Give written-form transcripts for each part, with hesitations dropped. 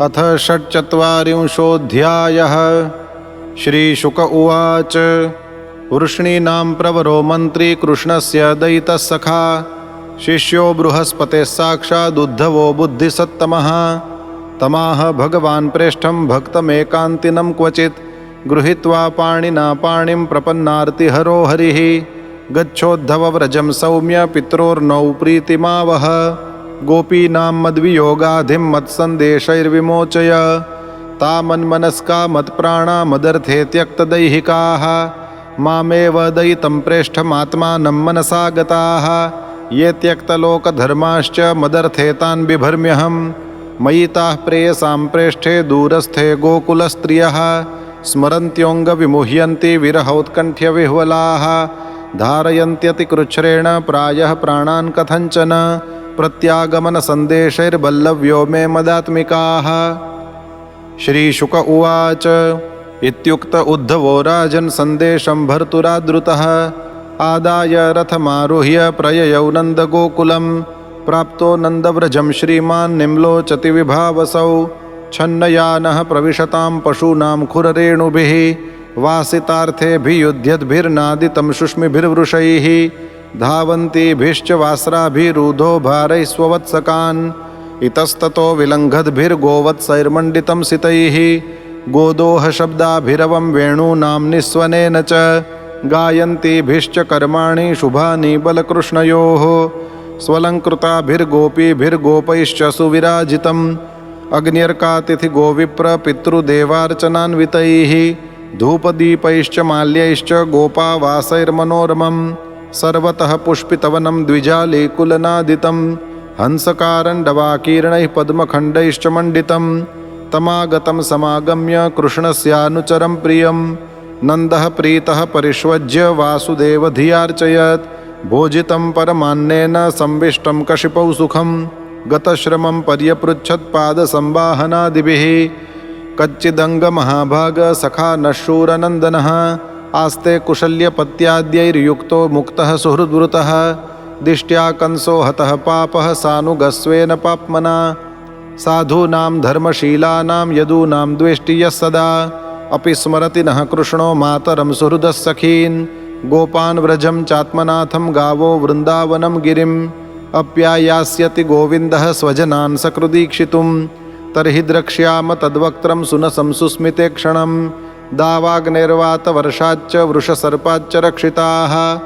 अथ षट्चत्वारिंशोऽध्यायः। श्रीशुक उवाच। वृष्णीनां प्रवरो मन्त्री कृष्णस्य दयितः सखा, शिष्यो बृहस्पतेः साक्षादुद्धवो बुद्धिसत्तमः। तमाह भगवान् प्रेष्ठं भक्तमेकान्तिनं क्वचित्, गृहीत्वा पाणिना पाणिं प्रपन्नार्तिहरो हरिः। गच्छोद्धव व्रजं सौम्य पित्रोर्नौ प्रीतिमावह, गोपीनां मद्वियोगाधिं मत्सन्देशैर्विमोचय। तामन्मनस्का मत्प्राणा मदर्थे त्यक्तदैहिकाः, मामेव दयितं प्रेष्ठमात्मानं मनसा गताः। ये त्यक्तलोकधर्माश्च मदर्थे तान् बिभर्म्यहं, मयि ताः प्रेयसां प्रेष्ठे दूरस्थे गोकुलस्त्रियः। स्मरन्त्योऽङ्गविमुह्यन्ति विरहौत्कण्ठ्यविह्वलाः, धारयन्त्यतिकृच्छ्रेण प्रायः प्राणान् कथञ्चन। प्रत्यागमनसन्देशैर्वल्लव्यो मे मदात्मिकाः। श्रीशुक उवाच। इत्युक्त उद्धवो राजन् सन्देशं भर्तुरादृतः, आदाय रथमारुह्य प्रययौ नन्दगोकुलं। प्राप्तो नन्दव्रजं श्रीमान् निम्लोचति विभावसौ, छन्नयानः प्रविशतां पशूनां खुररेणुभिः। वासितार्थेऽभियुध्यद्भिर्नादितं शुष्मिभिर्वृषैः, धावन्तीभिश्च वास्राभिरूधो भारैः स्ववत्सकान्। इतस्ततो विलङ्घद्भिर्गोवत्सैर्मण्डितं सितैः, गोदोहशब्दाभिरवं वेणूनां निस्वनेन च। गायन्तीभिश्च कर्माणि शुभानि बलकृष्णयोः, स्वलङ्कृताभिर्गोपीभिर्गोपैश्च सुविराजितम्। अग्न्यर्कातिथिगोविप्रपितृदेवार्चनान्वितैः, धूपदीपैश्च माल्यैश्च गोपावासैर्मनोरमम्। सर्वतः पुष्पितवनं द्विजालीकुलनादितं, हंसकारण्डवाकीर्णैः पद्मखण्डैश्च मण्डितं। तमागतं समागम्य कृष्णस्यानुचरं प्रियं, नन्दः प्रीतः परिष्वज्य वासुदेवधियार्चयत्। भोजितं परमान्नेन संविष्टं कशिपौ सुखं, गतश्रमं पर्यपृच्छत्पादसंवाहनादिभिः। कच्चिदङ्गमहाभाग सखा नश्शूरनन्दनः, आस्ते कुशल्यपत्याद्यैर्युक्तो मुक्तः सुहृद्वृतः। दिष्ट्या कंसो हतः पापः सानुगस्वेन पाप्मना, साधूनां धर्मशीलानां यदूनां द्वेष्टि यः सदा। अपि स्मरति नः कृष्णो मातरं सुहृदः सखीन्, गोपान् व्रजं चात्मनाथं गावो वृन्दावनं गिरिम्। अप्यायास्यति गोविन्दः स्वजनान् सकृदीक्षितुं, तर्हि द्रक्ष्याम तद्वक्त्रं सुनसं सुस्मिते क्षणं। दावाग्निर्वातवर्षाच्च वृषसर्पाच्च रक्षिताः,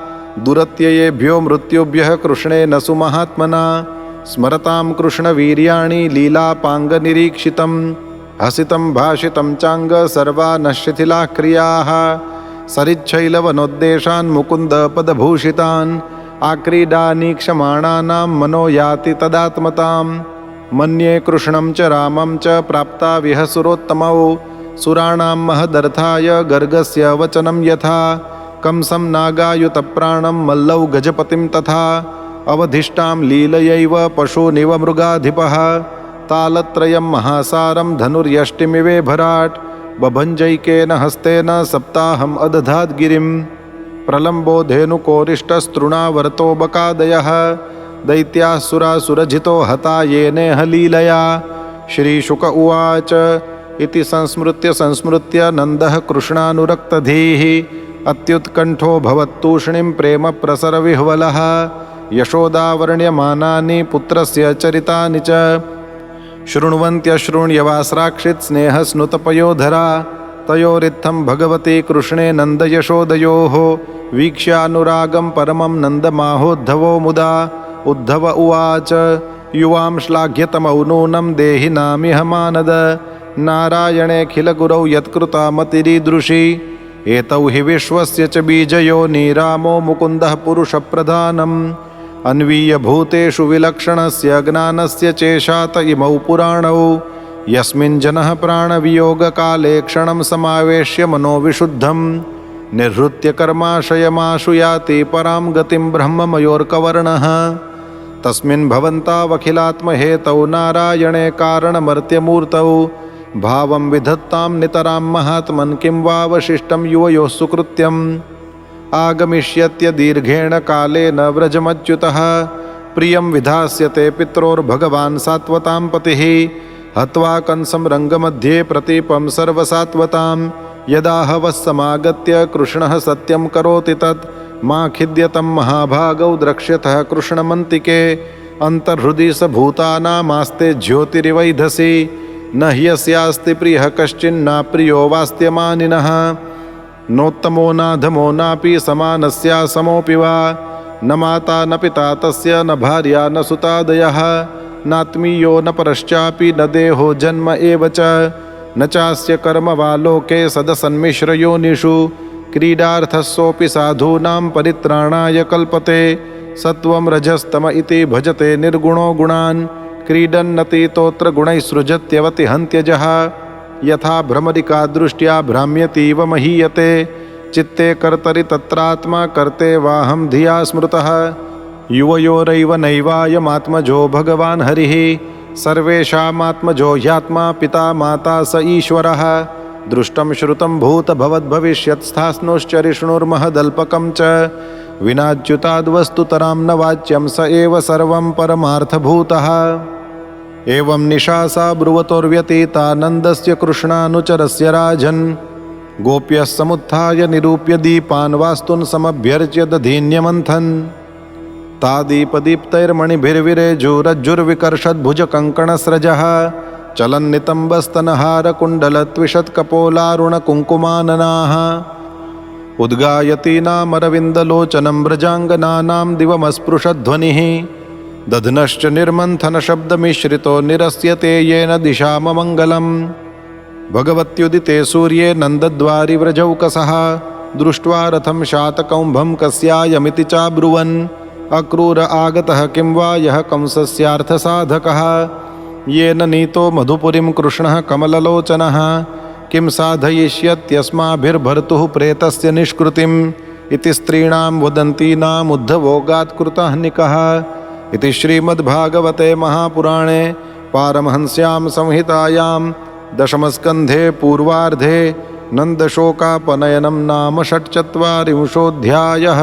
दुरत्ययेभ्यो मृत्युभ्यः कृष्णेन सुमहात्मना। स्मरतां कृष्णवीर्याणि लीलापाङ्गनिरीक्षितं, हसितं भाषितं चाङ्ग सर्वा नः शिथिलाः क्रियाः। सरिच्छैलवनोद्देशान् मुकुन्दपदभूषितान्, आक्रीडानीक्षमाणानां मनो याति तदात्मतां। मन्ये कृष्णं च रामं च प्राप्ता विहसुरोत्तमौ, सुराणां महदर्थाय गर्गस्य वचनं यथा। कंसं नागायुतप्राणं मल्लौ गजपतिं तथा, अवधिष्टां लीलयैव पशूनिव मृगाधिपः। तालत्रयं महासारं धनुर्यष्टिमिवे भराट्, बभञ्जैकेन हस्तेन सप्ताहम् अदधाद् गिरिं। प्रलम्बो धेनुकोरिष्टस्तृणावर्तो बकादयः, दैत्याः सुरासुरजितो हता येनेह लीलया। श्रीशुक उवाच। इति संस्मृत्य नन्दः कृष्णानुरक्तधीः, अत्युत्कण्ठो भवत्तूष्णीं प्रेम प्रसरविह्वलः। यशोदावर्ण्यमानानि पुत्रस्य चरितानि च, शृण्वन्त्यशृण्यवास्राक्षित् स्नेहस्नुतपयोधरा। तयोरित्थं भगवती कृष्णे नन्दयशोदयोः, वीक्ष्यानुरागं परमं नन्दमाहोद्धवो मुदा। उद्धव उवाच। युवां श्लाघ्यतमौ नूनं देहि नामिह मानद, नारायणेऽखिलगुरौ यत्कृतामतिरीदृशी। एतौ हि विश्वस्य च बीजयोनी रामो मुकुन्दः पुरुषप्रधानम्। अन्वीयभूतेषु विलक्षणस्य ज्ञानस्य चेशात इमौ पुराणौ, यस्मिन् जनः प्राणवियोगकाले क्षणं समावेश्य मनोविशुद्धं, निर्हृत्य कर्माशयमाशु याति परां गतिं ब्रह्ममयोर्कवर्णः। तस्मिन् भवन्तावखिलात्महेतौ नारायणे कारणमर्त्यमूर्तौ, भावं विधत्तां नितरां महात्मन् किं वावशिष्टं युवयोः सुकृत्यम्। आगमिष्यत्य दीर्घेण कालेन व्रजमच्युतः, प्रियं विधास्यते पित्रोर्भगवान् सात्वतां पतिः। हत्वा कंसं रङ्गमध्ये प्रतीपं सर्वसात्वतां यदा हवः समागत्य कृष्णः सत्यं करोति तत् मा खिद्यतं महाभागौ द्रक्ष्यतः कृष्णमन्तिके अन्तर्हृदि स भूतानामास्ते ज्योतिरिवैधसि न ह्यस्यास्ति प्रियः कश्चिन्ना प्रियो वास्त्यमानिनः नोत्तमो नाधमो नापि समानस्या समोऽपि वा न माता न पिता तस्य न भार्या न सुतादयः नात्मीयो न परश्चापि न देहो जन्म एव च न चास्य कर्म वा लोके सदसन्मिश्रयोनिषु क्रीडार्थस्योऽपि साधूनां परित्राणाय कल्पते सत्वं रजस्तम इति भजते निर्गुणो गुणान् क्रीडन्नतीतोऽत्र गुणैः सृजत्यवति हन्त्यजः यथा भ्रमरिका दृष्ट्या भ्राम्यतीव महीयते चित्ते कर्तरि तत्रात्मा कर्ते वाहं धिया स्मृतः युवयोरैव नैवायमात्मजो भगवान् हरिः सर्वेषामात्मजो ह्यात्मा पिता माता स ईश्वरः दृष्टं श्रुतं भूतभवद्भविष्यत्स्थास्नोश्चरिष्णुर्महदल्पकं च विनाच्युताद्वस्तुतरां न वाच्यं स एव सर्वं परमार्थभूतः एवं निशासा ब्रुवतोर्व्यतीतानन्दस्य कृष्णानुचरस्य राजन् गोप्यः समुत्थाय निरूप्य दीपान् वास्तून् समभ्यर्च्य दधीन्यमन्थन् तादीपदीप्तैर्मणिभिर्विरेजुरज्जुर्विकर्षद्भुजकङ्कणस्रजः चलन्नितम्बस्तनहारकुण्डलत्विषत्कपोलारुणकुङ्कुमाननाः उद्गायतीनामरविन्दलोचनं व्रजाङ्गनानां दिवमस्पृशध्वनिः दध्नश्च निर्मन्थनशब्दमिश्रितो निरस्यते येन दिशाममङ्गलम् भगवत्युदिते सूर्ये नन्दद्वारि व्रजौकसः दृष्ट्वा रथं शातकौम्भं कस्यायमिति चाब्रुवन् अक्रूर आगतः किं वा यः कंसस्यार्थसाधकः येन नीतो मधुपुरीं कृष्णः कमललोचनः किं साधयिष्यत्यस्माभिर्भर्तुः प्रेतस्य निष्कृतिम् इति स्त्रीणां वदन्तीनामुद्धवोगात् कृतहनिकः इति श्रीमद्भागवते महापुराणे पारमहंस्यां संहितायां दशमस्कन्धे पूर्वार्धे नन्दशोकापनयनं नाम षट्चत्वारिंशोऽध्यायः।